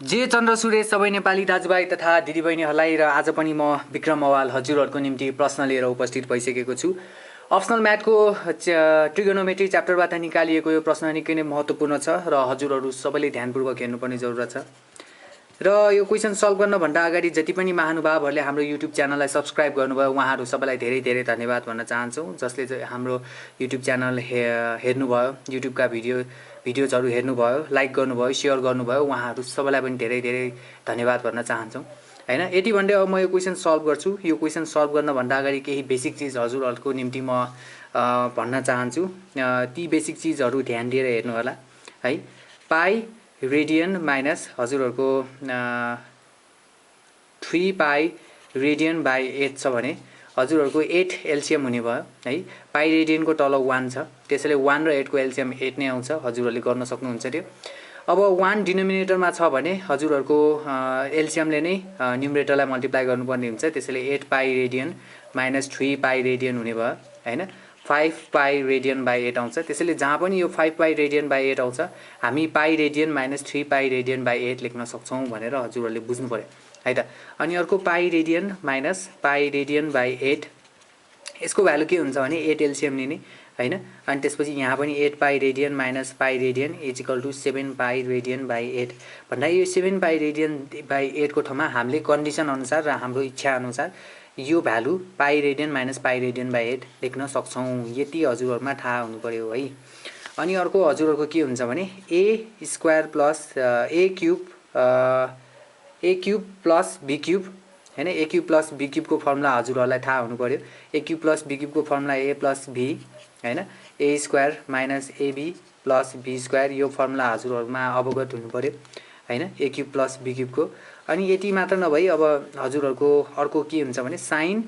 जे चन्द्र सुरेश सबै नेपाली दाजुभाइ तथा दिदीबहिनीहरूलाई र आज पनि म विक्रम अवाल हजुरहरूको निम्ति प्रश्न लिएर उपस्थित भइसकेको छु। अप्सनल म्याथको ट्रिगोनोमेट्री च्याप्टरबाट निकालिएको यो प्रश्न निकै नै महत्त्वपूर्ण छ र हजुरहरू सबैले ध्यानपूर्वक हेर्नुपर्ने जरुरत छ। र यो क्वेसन सल्भ गर्नभन्दा अगाडि जति पनि महानुभावहरूले हाम्रो युट्युब च्यानललाई सब्सक्राइब गर्नुभयो उहाँहरू सबैलाई धेरै धेरै धन्यवाद भन्न चाहन्छौँ। जसले चाहिँ हाम्रो युट्युब च्यानल हेर्नुभयो, युट्युबका भिडियोजहरू हेर्नुभयो, लाइक गर्नुभयो, सेयर गर्नुभयो, उहाँहरू सबैलाई पनि धेरै धेरै धन्यवाद भन्न चाहन्छौँ हैन। यति भन्दै अब म यो क्वेसन सल्भ गर्छु। यो क्वेसन सल्भ गर्नभन्दा अगाडि केही बेसिक चिज हजुरहरूको निम्ति म भन्न चाहन्छु। ती बेसिक चिजहरू ध्यान दिएर हेर्नु होला है। पाई रेडियन माइनस हजुरहरूको 3 पाई रेडियन बाई 8 छ भने हजुरहरूको 8 एलसिएम हुने भयो है। पाई रेडियनको तल 1 छ, त्यसैले 1 र 8 को एलसिएम 8 नै आउँछ। हजुरहरूले गर्न सक्नुहुन्छ त्यो। अब 1 डिनोमिनेटरमा छ भने हजुरहरूको एलसिएमले नै न्युमरेटरलाई मल्टिप्लाई गर्नुपर्ने हुन्छ। त्यसैले 8 pi radian minus 3 pi radian हुने भयो हैन। 5 पाई रेडियन बाई 8 आउँछ। त्यसैले जहाँ पनि यो 5 पाई रेडियन बाई 8 आउँछ हामी पाई radian minus 3 pi radian by 8 लेख्न सक्छौँ भनेर हजुरहरूले बुझ्नु पर्यो है त। अनि अर्को पाई radian minus pi radian by 8, यसको भ्यालु के हुन्छ भने 8 एलसिएम लिने हैन। अनि त्यसपछि यहाँ पनि 8 pi radian minus pi radian is equal to 7 pi radian by 8 भन्दा यो 7 पाई रेडियन बाई 8 को ठाउँमा हामीले कन्डिसन अनुसार र हाम्रो इच्छा अनुसार यो value pie radian minus pi radian by 8 लेख्न सक्छौँ। यति हजुरहरुमा थाहा हुनु पर्यो है। अनि अर्को हजुरहरुको के हुन्छ भने A square plus A cube plus B cube हैन। A cube plus B cube को फर्मुला हजुरहरुलाई थाहा हुनु पर्यो। A cube plus B cube को फर्मुला ए प्लस बी हैन। A square minus AB plus B square यो फर्मुला हजुरहरुमा अवगत हुनु पर्यो हैन। A cube plus B cube को। अनि यति मात्र नभई अब हजुरहरुको अर्को के हुन्छ भने साइन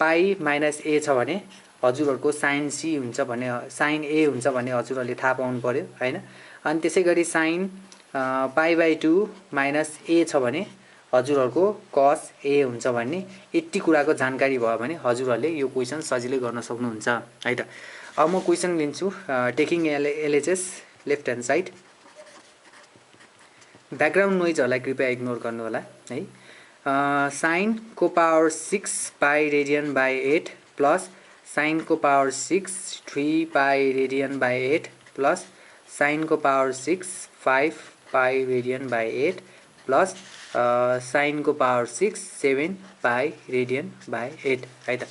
पाई माइनस ए छ भने हजुरहरुको साइन सी हुन्छ भने साइन ए हुन्छ भने हजुरहरुले थाहा पाउनु पर्यो हैन। अनि त्यसैगरी साइन पाई बाई 2 माइनस ए छ भने हजुरहरुको कस ए हुन्छ भन्ने यति कुराको जानकारी भयो भने हजुरहरुले यो क्वेशन सजिलै गर्न सक्नुहुन्छ है त। अब म क्वेशन लिन्छु। Taking LHS left hand side. Background नोइजहरुलाई कृपया इग्नोर गर्नु होला है। साइन को power 6 pi radian by 8 plus sine को power 6 3 pi radian by 8 plus sine को power 6 5 pi radian by 8 plus sine को पावर 6 7 पाई रेडियन बाई 8 है त।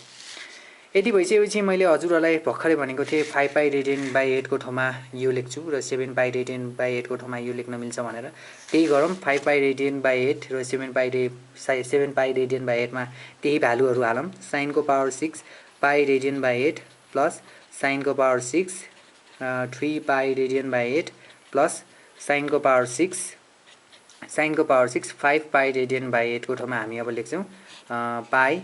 यति भइसकेपछि मैले हजुरहरुलाई भर्खरै भनेको थिएँ 5 पाई रेडियन बाई 8 को ठाउँमा यो लेख्छु र 7 पाई रेडियन बाई 8 को ठाउँमा यो लेख्न मिल्छ भनेर। त्यही गरौँ। 5 पाई रेडियन बाई 8 र 7 पाई रेडियन बाई 8 मा त्यही भ्यालुहरु हालौं। साइन को power 6 pi radian by 8 plus sine को power 6 3 pi radian by 8 plus sine को पावर 6 5 पाई रेडियन बाई 8 को ठाउँमा हामी अब लेख्छौं pi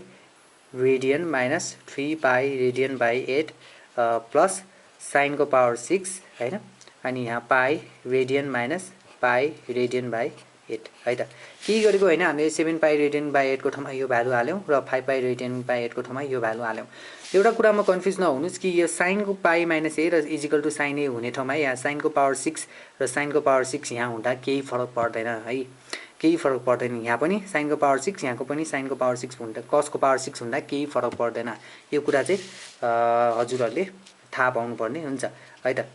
radian minus 3 pi radian by 8 plus sine को पावर 6 हैन। अनि यहाँ pi radian minus pi radian by 8 है त। के गरेको हैन हामीले 7 पाई रेडियन बाई 8 को ठाउँमा यो भ्यालु हाल्यौं र 5 पाई रेडियन बाई 8 को ठाउँमा यो भ्यालु हाल्यौं। एउटा कुरामा कन्फ्युज नहुनुस् कि यो साइन को पाई माइनस ए र इज इक्वल टु साइन ए हुने ठाउँमा यहाँ साइन को पावर 6 र साइन को पावर 6 यहाँ हुँदा केही फरक पर्दैन है। केही फरक पर्दैन। यहाँ पनि साइन को पावर 6 यहाँको पनि साइन को पावर 6 हुँदा कस को पावर 6 हुँदा केही फरक पर्दैन। यो कुरा चाहिँ हजुरहरुले थाहा पाउनु पर्ने हुन्छ है त।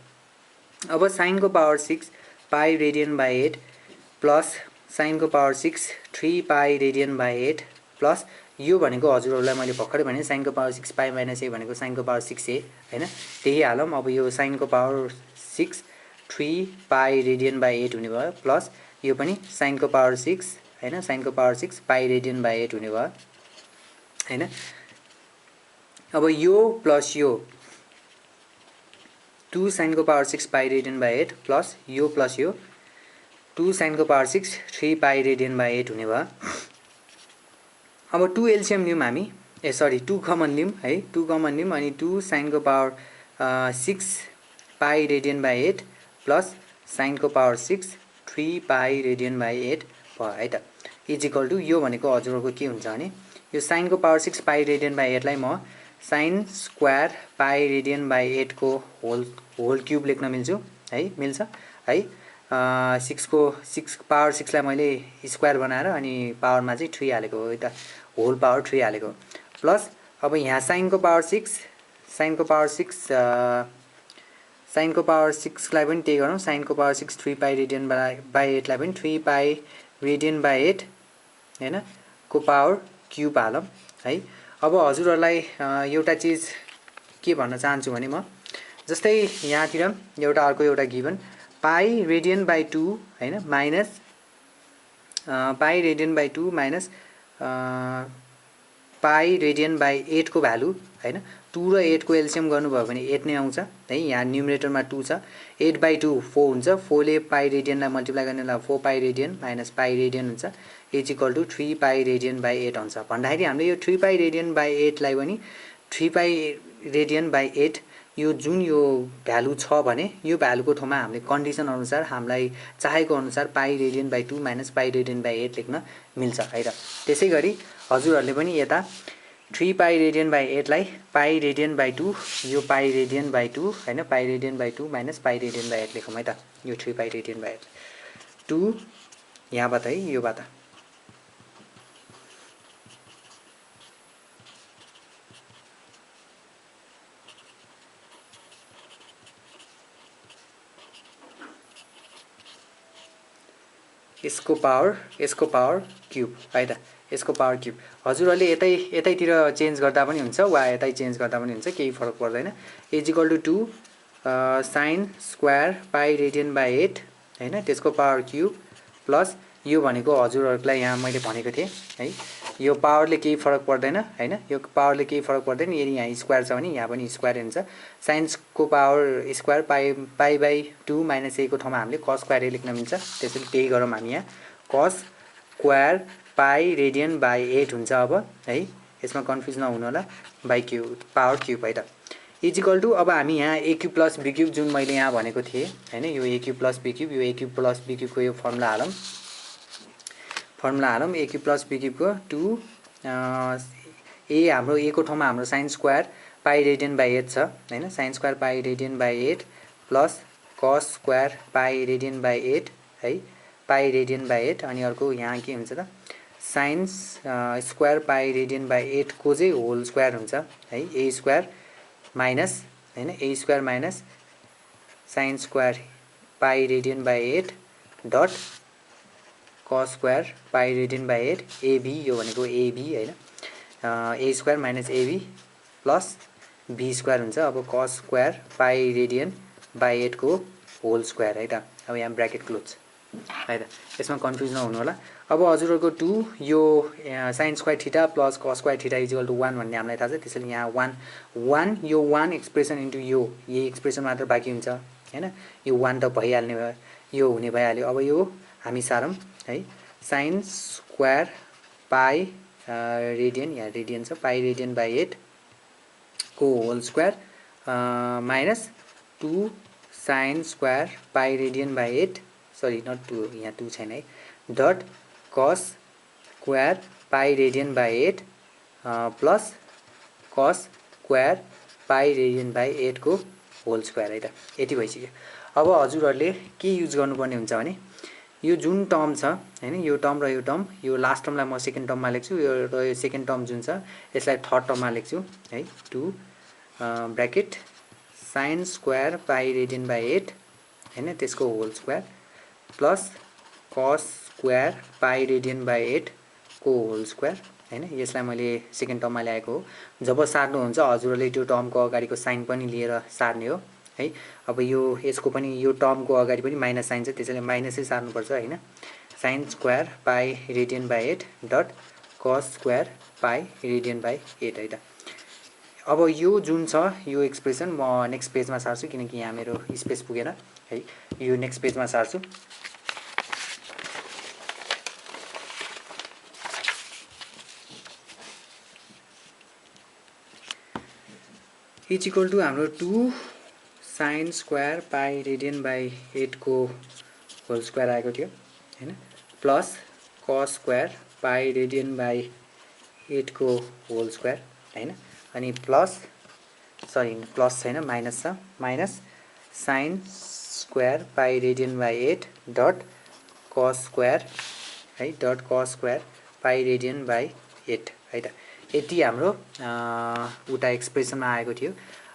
अब साइन को power 6 pi radian by 8 plus sine को power 6 3 pi radian by 8 plus यो भनेको हजुरहरुलाई मैले भर्खरै भने साइन को पावर 6 पाई माइनस ए भनेको साइन को पावर 6 ए हैन। त्यही हालौं। अब यो साइन को पावर 6 3 पाई रेडियन बाई 8 हुने भयो प्लस यो पनि साइन को पावर 6 हैन। साइन को पावर 6 पाई रेडियन बाई 8 हुने भयो हैन। अब यो प्लस यो 2 साइन को power 6 pi radian by 8 plus यो 2 साइन को पावर 6 3 पाई रेडियन बाई 8 हुने भयो। अब 2 एलसिएम लियौं हामी 2 कमन लियौं है। 2 कमन लियौं अनि 2 साइन को power 6 pi radian by 8 plus sine को पावर 6 3 पाई रेडियन बाई 8 भयो है त। इज इक्वल टु यो भनेको हजुरहरुको के हुन्छ भने यो साइन को पावर 6 पाई रेडियन बाई 8 लाई म sign square pi radian by 8 को होल क्यूब लेख्न मिल्छ है। मिल्छ है। 6 को 6 पावर 6 लाई मैले स्क्वायर बनाएर अनि पावरमा चाहिँ 3 हालेको हो यता होल पावर 3 हालेको प्लस अब यहाँ साइनको पावर 6 साइनको पावर 6 साइनको पावर 6 लाई पनि त्यही गरौँ साइनको पावर 6 3 पाई रेडियन बाई 8 लाई पनि 3 पाई रेडियन बाई 8 हैन को पावर क्यूब हालौँ है। अब हजुरहरुलाई एउटा चीज के भन्न चाहन्छु भने म जस्तै यहाँतिर एउटा अर्को एउटा गिवन पाई रेडियन बाई 2 हैन minus pi radian by 2 minus pi radian by 8 को भ्यालु हैन 2 र 8 को एलसीएम गर्नुभयो भने 8 नै आउँछ है। यहाँ न्युमरेटरमा 2 छ 8 बाई 2 4 हुन्छ 4 ले पाई रेडियनलाई मल्टिप्लाई गर्नेलाई 4 pi radian minus pi radian हुन्छ is equal to 3 pi radian by 8 हुन्छ भन्दाखेरि हामीले यो 3 पाई रेडियन बाई 8 लाई पनि 3 पाई रेडियन बाई 8 यो जुन यो भ्यालु छ भने यो भ्यालुको ठाउँमा हामीले कन्डिसन अनुसार हामीलाई चाहेको अनुसार पाई radian by 2 minus pi radian by 8 लेख्न मिल्छ है त। त्यसैगरी हजुरहरुले पनि यता 3 पाई रेडियन बाई 8 लाई पाई रेडियन बाई 2 यो पाई रेडियन बाई 2 हैन पाई radian by 2 minus pi radian by 8 लेखौँ है त। यो 3 पाई रेडियन बाई 8 2 यहाँबाट है योबाट यसको पावर क्यूब है त यसको पावर क्यूब हजुरहरुले यतैतिर चेन्ज गर्दा पनि हुन्छ वा यतै चेन्ज गर्दा पनि हुन्छ केही फरक पर्दैन is equal to 2 sine square pi radian by 8 हैन त्यसको पावर क्यूब प्लस यो भनेको हजुरहरुलाई यहाँ मैले भनेको थिएँ है यो पावरले केही फरक पर्दैन हैन यो पावरले केही फरक पर्दैन यदि यहाँ स्क्वायर छ भने यहाँ पनि स्क्वायर हुन्छ साइन्सको power square pi by 2 minus a को ठाउँमा हामीले cos स्क्वायर a लेख्न मिल्छ त्यसैले त्यही गरौँ हामी यहाँ cos square pi radian by 8 हुन्छ अब है यसमा कन्फ्युज नहुनु होला बाई क्यूब पावर क्यूब है त इज इक्वल टु अब हामी यहाँ a cube plus b cube जुन मैले यहाँ भनेको थिएँ हैन यो a cube plus b cube यो a cube plus b cube को यो फर्मुला हालौँ a cube plus b cube को 2 a हाम्रो a को ठाउँमा हाम्रो sin square pi radian by 8 छ हैन sin square pi radian by 8 plus cos square pi radian by 8 है पाई रेडियन बाई 8 अनि अर्को यहाँ के हुन्छ त sin square pi radian by 8 को चाहिँ होल स्क्वायर हुन्छ है a स्क्वायर माइनस हैन a square minus sin square pi radian by 8 dot cos square pi radian by 8 ab यो भनेको ab हैन a square minus ab plus b square हुन्छ अब cos square pi radian by 8 को whole square है त। अब यहाँ ब्र्याकेट क्लोज है त यसमा कन्फ्युज नहुनु होला। अब हजुरहरुको 2 यो sin square theta plus cos square theta is equal to 1 भन्ने हामीलाई थाहा छ त्यसैले यहाँ 1 यो 1 एक्सप्रेसन इन्टु यो यही एक्सप्रेसन मात्र बाँकी हुन्छ हैन यो 1 त भइहाल्ने भयो यो हुने भइहाल्यो। अब यो हामी सारौँ है sin स्क्वायर पाई रेडियन यहाँ रेडियन छ पाई रेडियन बाई 8 को whole square minus 2 sin square pi radian by 8 sorry not 2 यहाँ 2 छैन है dot cos square pi radian by 8 plus cos square pi radian by 8 को होल स्क्वायर है त यति भइसक्यो। अब हजुरहरुले के युज गर्नुपर्ने हुन्छ भने यो जुन टर्म छ हैन यो टर्म र यो टर्म यो लास्ट टर्मलाई म सेकेन्ड टर्ममा लेख्छु र यो सेकेन्ड टर्म जुन छ यसलाई थर्ड टर्ममा लेख्छु है 2 bracket sin square pi radian by 8 हैन त्यसको whole square plus cos square pi radian by 8 को होल स्क्वायर हैन यसलाई मैले सेकेन्ड टर्ममा ल्याएको हो। जब सार्नु हुन्छ हजुरले त्यो टर्मको अगाडिको साइन पनि लिएर सार्ने हो है। अब यो यसको पनि यो टर्मको अगाडि पनि माइनस साइन छ त्यसैले माइनसै सार्नु पर्छ हैन sin square pi radian by 8 dot cos square pi radian by 8 है त। अब यो जुन छ यो एक्सप्रेसन म नेक्स्ट पेजमा सार्छु किनकि यहाँ मेरो स्पेस पुगेन है यो नेक्स्ट पेजमा सार्छु। इज इक्वल टु हाम्रो 2 sin square pi radian by 8 को होल स्क्वायर आएको थियो हैन plus cos square pi radian by 8 को होल स्क्वायर हैन अनि प्लस सरी प्लस छैन माइनस छ minus sin square pi radian by 8 dot cos square है dot cos square pi radian by 8 है त यति हाम्रो उता एक्सप्रेसनमा आएको थियो।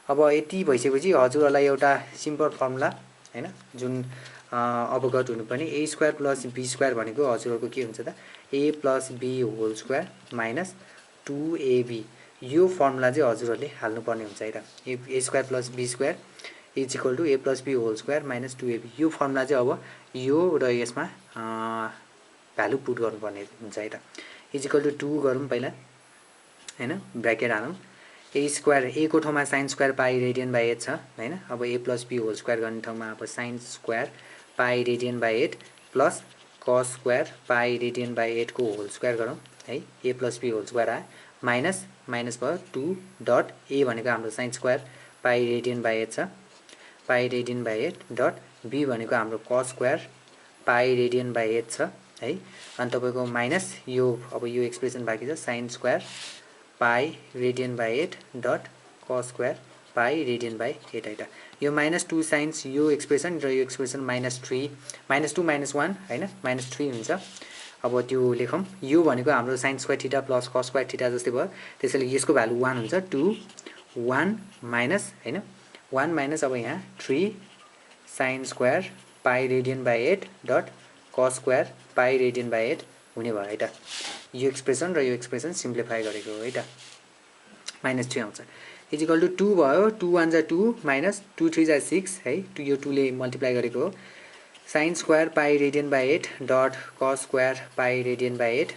अब यति भइसकेपछि हजुरहरूलाई एउटा सिम्पल फर्मुला हैन जुन अवगत हुनुपर्ने a square plus b square भनेको हजुरहरूको के हुन्छ त a plus b whole square minus 2ab यो फर्मुला चाहिँ हजुरहरूले हाल्नुपर्ने हुन्छ है त a square plus b square is equal to a plus b whole square minus 2ab यो फर्मुला चाहिँ अब यो र यसमा भ्यालु पुट गर्नुपर्ने हुन्छ है त इज इक्वल टु 2 गरौँ पहिला हैन ब्र्याकेट हालौँ a स्क्वायर a को ठाउँमा sin square pi radian by 8 छ हैन अब a plus b whole square गर्ने ठाउँमा अब sin square pi radian by 8 plus cos square pi radian by 8 को होल स्क्वायर गरौँ है a plus b whole square आयो माइनस माइनस भयो 2 डट a भनेको हाम्रो sin square pi radian by 8 छ pi radian by 8 dot b भनेको हाम्रो cos square pi radian by 8 छ है अनि तपाईको माइनस यो अब यो एक्सप्रेसन बाँकी छ sin square pi radian by 8 dot cos square pi radian by 8 है त यो माइनस 2 साइन्स यो एक्सप्रेसन र यो एक्सप्रेसन माइनस 3 माइनस 2 माइनस 1 हैन माइनस 3 हुन्छ। अब त्यो लेखौँ यो भनेको हाम्रो sin square theta plus cos square theta जस्तै भयो त्यसैले यसको भ्यालु 1 हुन्छ 2 1 माइनस हैन 1 माइनस अब यहाँ 3 sin square pi radian by 8 dot cos square pi radian by 8 हुने भयो है त यो एक्सप्रेसन र यो एक्सप्रेसन सिम्प्लिफाई गरेको हो है त माइनस 3 आउँछ इज इक्वल टु 2 भयो 2 1 जा 2 माइनस 2 3 जा 6 है यो 2 ले मल्टिप्लाई गरेको हो sin square pi radian by 8 dot cos square pi radian by 8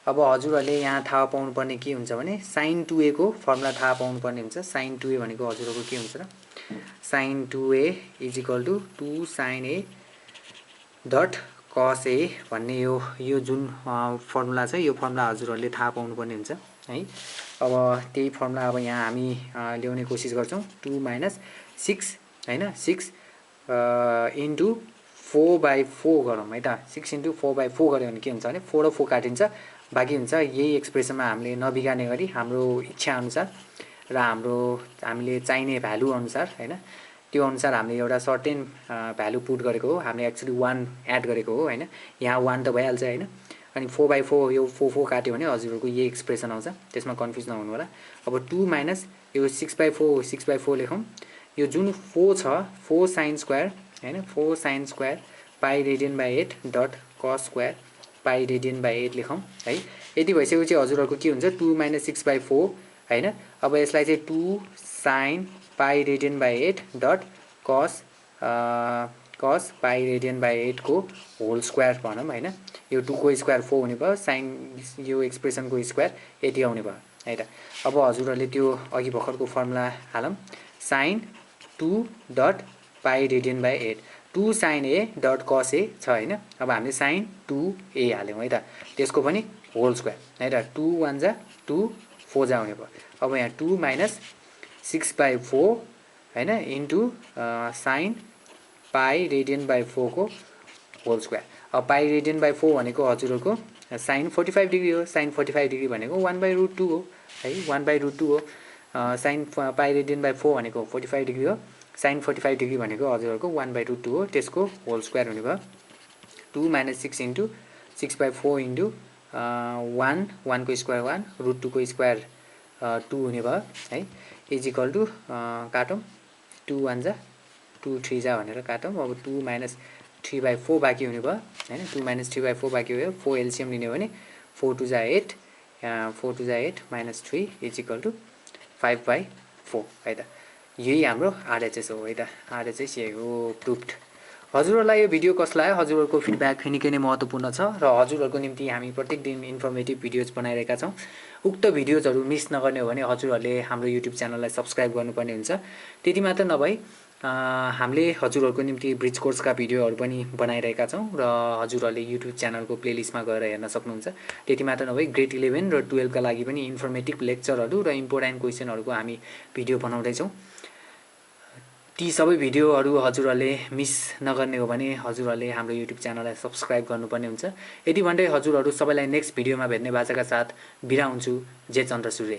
अब हजुरहरूले यहाँ थाहा पाउनुपर्ने के हुन्छ भने sin 2a को फर्मुला थाहा पाउनुपर्ने हुन्छ sin 2a भनेको हजुरहरूको के हुन्छ र sin 2a is equal to 2 sin a dot cos a भन्ने यो जुन फर्मुला छ यो फर्मुला हजुरहरूले थाहा पाउनुपर्ने हुन्छ है अब त्यही फर्मुला अब यहाँ हामी ल्याउने कोसिस गर्छौं 2 माइनस 6 हैन 6 इन्टु 4/4 गरौँ है त 6 इन्टु 4/4 गर्यो भने के हुन्छ भने 4 र 4 काटिन्छ बाँकी हुन्छ यही एक्सप्रेसनमा हामीले नबिगार्ने गरी हाम्रो इच्छा अनुसार र हामीले चाहिने भ्यालु अनुसार हैन त्यो अनुसार हामीले एउटा सर्टेन भ्यालु पुट गरेको हो हामीले एक्चुअली 1 एड गरेको हो हैन यहाँ 1 त भइहाल्छ हैन अनि 4/4 यो 4 काट्यो भने हजुरहरुको यही एक्सप्रेसन आउँछ त्यसमा कन्फ्युज नहुनु होला अब 2 माइनस यो 6/4 लेखौं यो जुन 4 छ 4 sin स्क्वायर हैन 4 sin square pi radian by 8 dot cos square pi radian by 8 लेखौं है यति भइसकेपछि हजुरहरुको के हुन्छ 2 माइनस 6/4 हैन अब यसलाई चाहिँ 2 sin pie radian by 8 dot cos pie radian by 8 को होल स्क्वायर भनौं हैन यो 2 को स्क्वायर 4 हुने भयो sin यो एक्सप्रेसन को स्क्वायर यति आउने भयो है त अब हजुरहरूले त्यो अघि भर्खरको फर्मुला हालौं sin 2 dot pi radian by 8 2 sin a dot cos a छ हैन अब हामीले sin 2a हाल्यौं है त त्यसको पनि होल स्क्वायर है त 2 1 जा 2 4 जा हुने भयो अब यहाँ 2 माइनस 6/4 हैन into sin pie radian by 4 को होल स्क्वायर अब पाई रेडियन बाई 4 भनेको हजुरहरुको sin 45 डिग्री हो sin 45 डिग्री भनेको 1/√2 हो है 1/√2 हो sin पाई रेडियन बाई 4 भनेको 45 डिग्री हो sin 45 डिग्री भनेको हजुरहरुको 1/√2 हो त्यसको होल स्क्वायर हुने भयो 2 माइनस 6 इन्टु 6/4 इन्टु 1 को स्क्वायर 1 √2 को स्क्वायर 2 हुने भयो है इज इक्वल टु काटौं 2 1 जा 2 3 जा भनेर काटौं अब 2 माइनस 3/4 बाँकी हुने भयो हैन 2 माइनस 3/4 बाँकी भयो 4 एलसीएम लिने हो भने 4 2 जा 8 4 2 जा 8 माइनस 3 इज इक्वल टु 5/4 है त यही हाम्रो आरएचएस हो है त आरएचएस यही हो प्रुभड हजुरहरुलाई यो भिडियो कसलाई आयो हजुरहरुको फिडब्याक निकै नै महत्त्वपूर्ण छ र हजुरहरुको निम्ति हामी प्रत्येक दिन इन्फर्मेटिभ भिडियोज बनाइरहेका छौं उक्त भिडियोजहरु मिस नगर्ने हो भने हजुरहरुले हाम्रो युट्युब च्यानललाई सब्स्क्राइब गर्नुपर्ने हुन्छ त्यति मात्र नभई हामीले हजुरहरुको निम्ति ब्रिज कोर्सका भिडियोहरु पनि बनाइरहेका छौं र हजुरहरुले युट्युब च्यानलको प्लेलिस्टमा गएर हेर्न सक्नुहुन्छ त्यति मात्र नभई ग्रेड 11 र 12 का लागि पनि इन्फर्मेटिभ लेक्चरहरु र इम्पोर्टेन्ट क्वेशनहरुको हामी भिडियो बनाउँदै छौं ती सबै भिडियोहरु हजुरहरुले मिस नगर्ने हो भने हजुरहरुले हाम्रो युट्युब च्यानललाई सब्स्क्राइब गर्नुपर्ने हुन्छ यति भन्दै हजुरहरु सबैलाई नेक्स्ट भिडियोमा भेट्ने बाचाका साथ बिदा हुन्छु जय चन्द्र सूर्य।